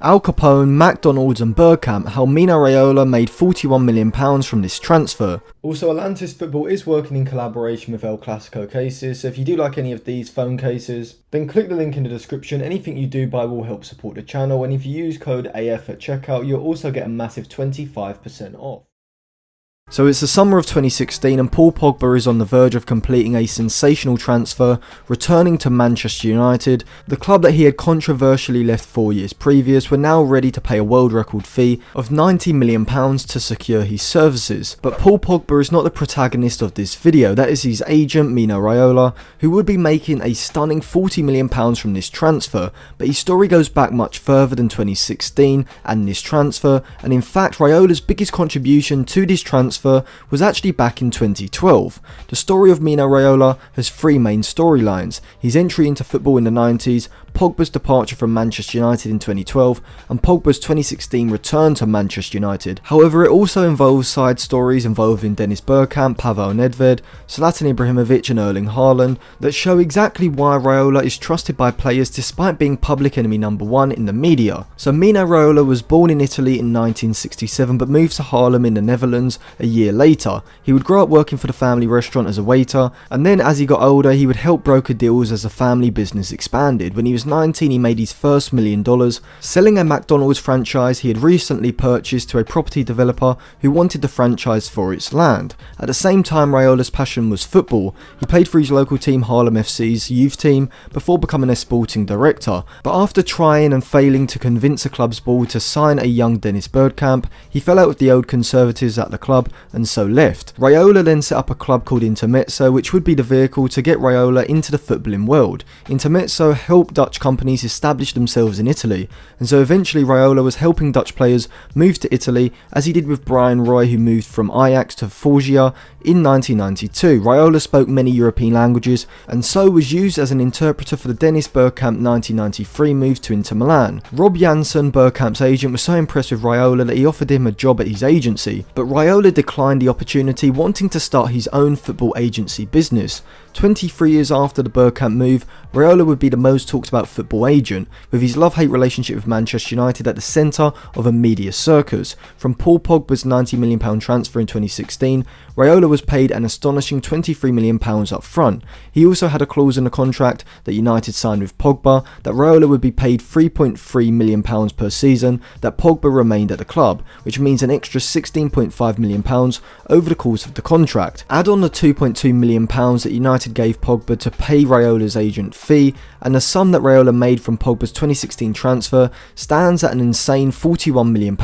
Al Capone, McDonald's and Bergkamp, how Mino Raiola made £41 million from this transfer. Also, Atlantis Football is working in collaboration with El Clasico cases, so if you do like any of these phone cases, then click the link in the description. Anything you do buy will help support the channel, and if you use code AF at checkout, you'll also get a massive 25% off. So it's the summer of 2016 and Paul Pogba is on the verge of completing a sensational transfer, returning to Manchester United. The club that he had controversially left 4 years previous were now ready to pay a world record fee of £90 million to secure his services. But Paul Pogba is not the protagonist of this video, that is his agent Mino Raiola, who would be making a stunning £40 million from this transfer. But his story goes back much further than 2016 and this transfer, and in fact Raiola's biggest contribution to this transfer was actually back in 2012. The story of Mino Raiola has three main storylines: his entry into football in the 90s, Pogba's departure from Manchester United in 2012, and Pogba's 2016 return to Manchester United. However, it also involves side stories involving Dennis Bergkamp, Pavel Nedved, Zlatan Ibrahimovic and Erling Haaland that show exactly why Raiola is trusted by players despite being public enemy number one in the media. So Mino Raiola was born in Italy in 1967 but moved to Haarlem in the Netherlands a year later. He would grow up working for the family restaurant as a waiter, and then as he got older he would help broker deals as the family business expanded. When he was 19 he made his first $1 million, selling a McDonald's franchise he had recently purchased to a property developer who wanted the franchise for its land. At the same time, Raiola's passion was football. He played for his local team Haarlem FC's youth team before becoming a sporting director, but after trying and failing to convince the club's board to sign a young Dennis Bergkamp, he fell out with the old conservatives at the club and so left. Raiola then set up a club called Intermezzo, which would be the vehicle to get Raiola into the footballing world. Intermezzo helped Dutch companies establish themselves in Italy, and so eventually Raiola was helping Dutch players move to Italy, as he did with Brian Roy, who moved from Ajax to Foggia in 1992. Raiola spoke many European languages and so was used as an interpreter for the Dennis Bergkamp 1993 move to Inter Milan. Rob Janssen, Bergkamp's agent, was so impressed with Raiola that he offered him a job at his agency, but Raiola declined the opportunity, wanting to start his own football agency business. 23 years after the Bergkamp move, Raiola would be the most talked about football agent, with his love-hate relationship with Manchester United at the centre of a media circus. From Paul Pogba's £90 million transfer in 2016, Raiola was paid an astonishing £23 million up front. He also had a clause in the contract that United signed with Pogba that Raiola would be paid £3.3 million per season that Pogba remained at the club, which means an extra £16.5 million over the course of the contract. Add on the £2.2 million that United gave Pogba to pay Raiola's agent fee, and the sum that Raiola made from Pogba's 2016 transfer stands at an insane £41 million,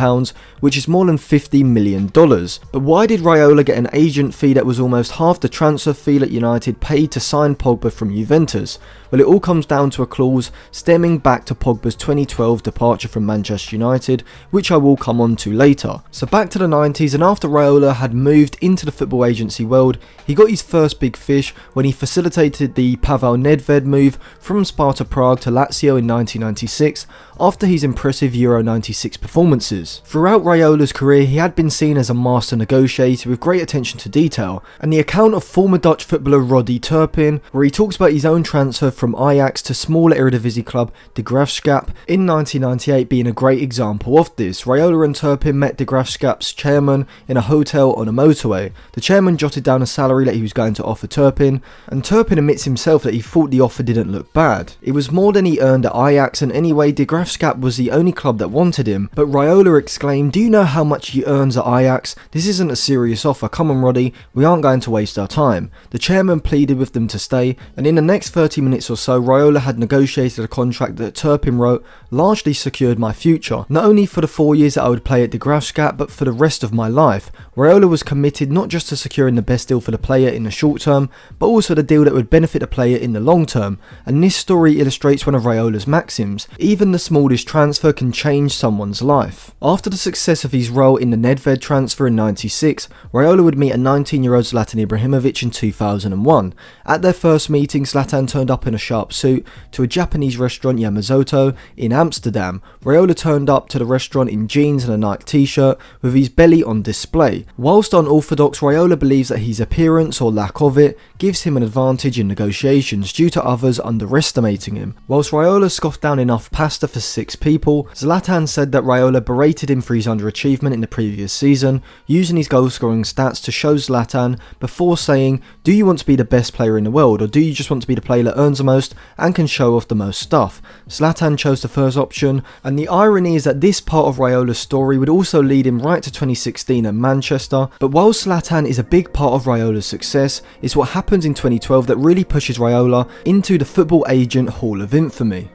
which is more than $50 million. But why did Raiola get an agent fee that was almost half the transfer fee that United paid to sign Pogba from Juventus? Well, it all comes down to a clause stemming back to Pogba's 2012 departure from Manchester United, which I will come on to later. So back to the 90s, and after Raiola had moved into the football agency world, he got his first big fish when he facilitated the Pavel Nedved move from Sparta Prague to Lazio in 1996 after his impressive Euro 96 performances. Throughout Raiola's career, he had been seen as a master negotiator with great attention to detail, and the account of former Dutch footballer Roddy Turpin, where he talks about his own transfer from Ajax to smaller Eredivisie club De Graafschap in 1998 being a great example of this. Raiola and Turpin met De Graafschap's chairman in a hotel on a motorway. The chairman jotted down a salary that he was going to offer Turpin, and Turpin admits himself that he thought the offer didn't look bad. It was more than he earned at Ajax, and anyway De Graafschap was the only club that wanted him, but Raiola exclaimed, "Do you know how much he earns at Ajax? This isn't a serious offer, come on Roddy, we aren't going to waste our time." The chairman pleaded with them to stay, and in the next 30 minutes or so Raiola had negotiated a contract that Turpin wrote largely secured my future, not only for the 4 years that I would play at De Graafschap but for the rest of my life. Raiola was committed not just to securing the best deal for the player in the short term, but also the deal that would benefit the player in the long term, and this story illustrates one of Raiola's maxims: even the smallest transfer can change someone's life. After the success of his role in the Nedved transfer in 96, Raiola would meet a 19-year-old Zlatan Ibrahimovic in 2001. At their first meeting, Zlatan turned up in a sharp suit to a Japanese restaurant Yamamoto in Amsterdam. Raiola turned up to the restaurant in jeans and a Nike t-shirt with his belly on display. Whilst unorthodox, Raiola believes that his appearance, or lack of it, gives him an advantage in negotiations due to others underestimating him. Whilst Raiola scoffed down enough pasta for 6 people, Zlatan said that Raiola berated him for his underachievement in the previous season, using his goal scoring stats to show Zlatan before saying, do you want to be the best player in the world, or do you just want to be the player that earns the most and can show off the most stuff? Zlatan chose the first option, and the irony is that this part of Raiola's story would also lead him right to 2016 at Manchester. But while Zlatan is a big part of Raiola's success, it's what happens in 2012 that really pushes Raiola into the Football Agent Hall of Infamy.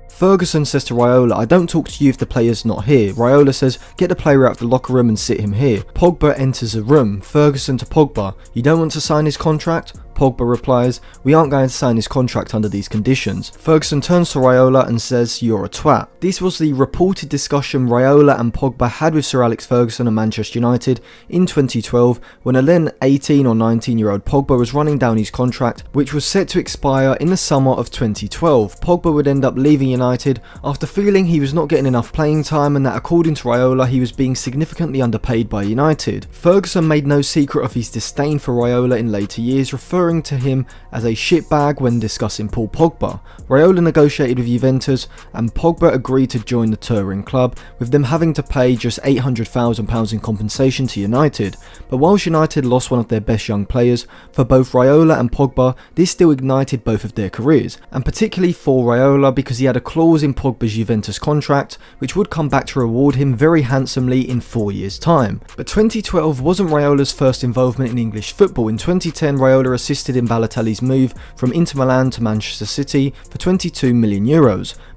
Ferguson says to Raiola, I don't talk to you if the player's not here. Raiola says, get the player out of the locker room and sit him here. Pogba enters the room. Ferguson to Pogba, you don't want to sign his contract? Pogba replies, we aren't going to sign his contract under these conditions. Ferguson turns to Raiola and says, you're a twat. This was the reported discussion Raiola and Pogba had with Sir Alex Ferguson and Manchester United in 2012 when a then 18 or 19-year-old Pogba was running down his contract, which was set to expire in the summer of 2012. Pogba would end up leaving United after feeling he was not getting enough playing time and that according to Raiola he was being significantly underpaid by United. Ferguson made no secret of his disdain for Raiola in later years, referring to him as a shitbag when discussing Paul Pogba. Raiola negotiated with Juventus and Pogba agreed to join the touring club, with them having to pay just £800,000 in compensation to United. But whilst United lost one of their best young players, for both Raiola and Pogba this still ignited both of their careers, and particularly for Raiola because he had a clause in Pogba's Juventus contract which would come back to reward him very handsomely in 4 years' time. But 2012 wasn't Raiola's first involvement in English football. In 2010 Raiola assisted in Balotelli's move from Inter Milan to Manchester City for €22 million.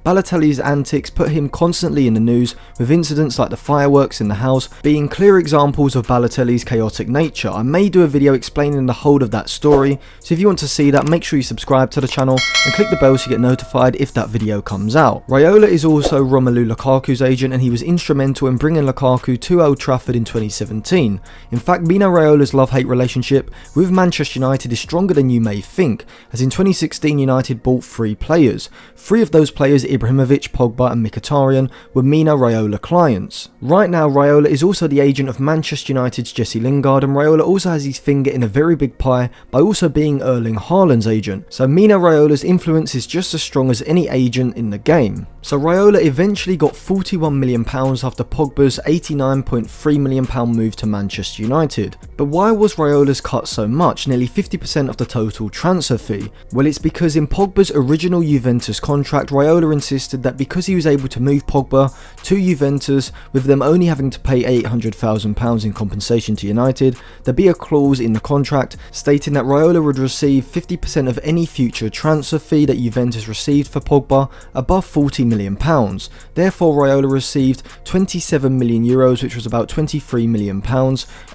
Balotelli's antics put him constantly in the news, with incidents like the fireworks in the house being clear examples of Balotelli's chaotic nature. I may do a video explaining the whole of that story, so if you want to see that, make sure you subscribe to the channel and click the bell so you get notified if that video comes out. Raiola is also Romelu Lukaku's agent, and he was instrumental in bringing Lukaku to Old Trafford in 2017. In fact, Mino Raiola's love-hate relationship with Manchester United is stronger than you may think, as in 2016 United bought 3 players. 3 of those players, Ibrahimovic, Pogba and Mkhitaryan, were Mino Raiola clients. Right now Raiola is also the agent of Manchester United's Jesse Lingard, and Raiola also has his finger in a very big pie by also being Erling Haaland's agent, so Mino Raiola's influence is just as strong as any agent in the game. So Raiola eventually got £41 million after Pogba's £89.3 million move to Manchester United. But why was Raiola's cut so much, nearly 50% of the total transfer fee? Well, it's because in Pogba's original Juventus contract, Raiola insisted that because he was able to move Pogba to Juventus, with them only having to pay £800,000 in compensation to United, there'd be a clause in the contract stating that Raiola would receive 50% of any future transfer fee that Juventus received for Pogba above £40 million. Therefore, Raiola received €27 million, which was about £23 million,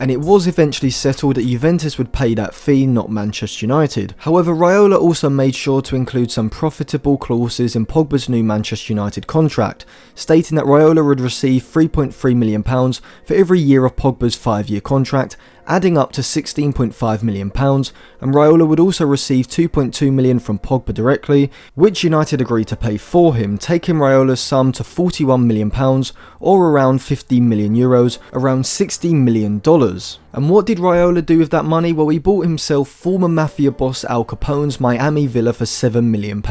and it was eventually settled that Juventus would pay that fee, not Manchester United. However, Raiola also made sure to include some profitable clauses in Pogba's new Manchester United contract, stating that Raiola would receive £3.3 million for every year of Pogba's 5-year contract, adding up to £16.5 million, and Raiola would also receive £2.2 million from Pogba directly, which United agreed to pay for him, taking Raiola's sum to £41 million, or around €50 million, around $60 million. And what did Raiola do with that money? Well, he bought himself former mafia boss Al Capone's Miami villa for £7 million,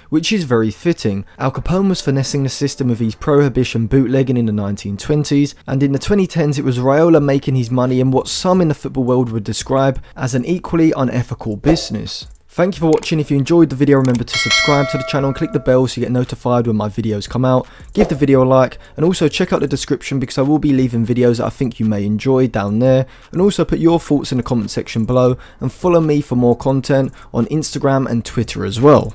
which is very fitting. Al Capone was finessing the system with his prohibition bootlegging in the 1920s, and in the 2010s it was Raiola making his money in what some in the football world would describe as an equally unethical business. Thank you for watching. If you enjoyed the video, remember to subscribe to the channel and click the bell so you get notified when my videos come out. Give the video a like, and also check out the description because I will be leaving videos that I think you may enjoy down there, and also put your thoughts in the comment section below, and follow me for more content on Instagram and Twitter as well.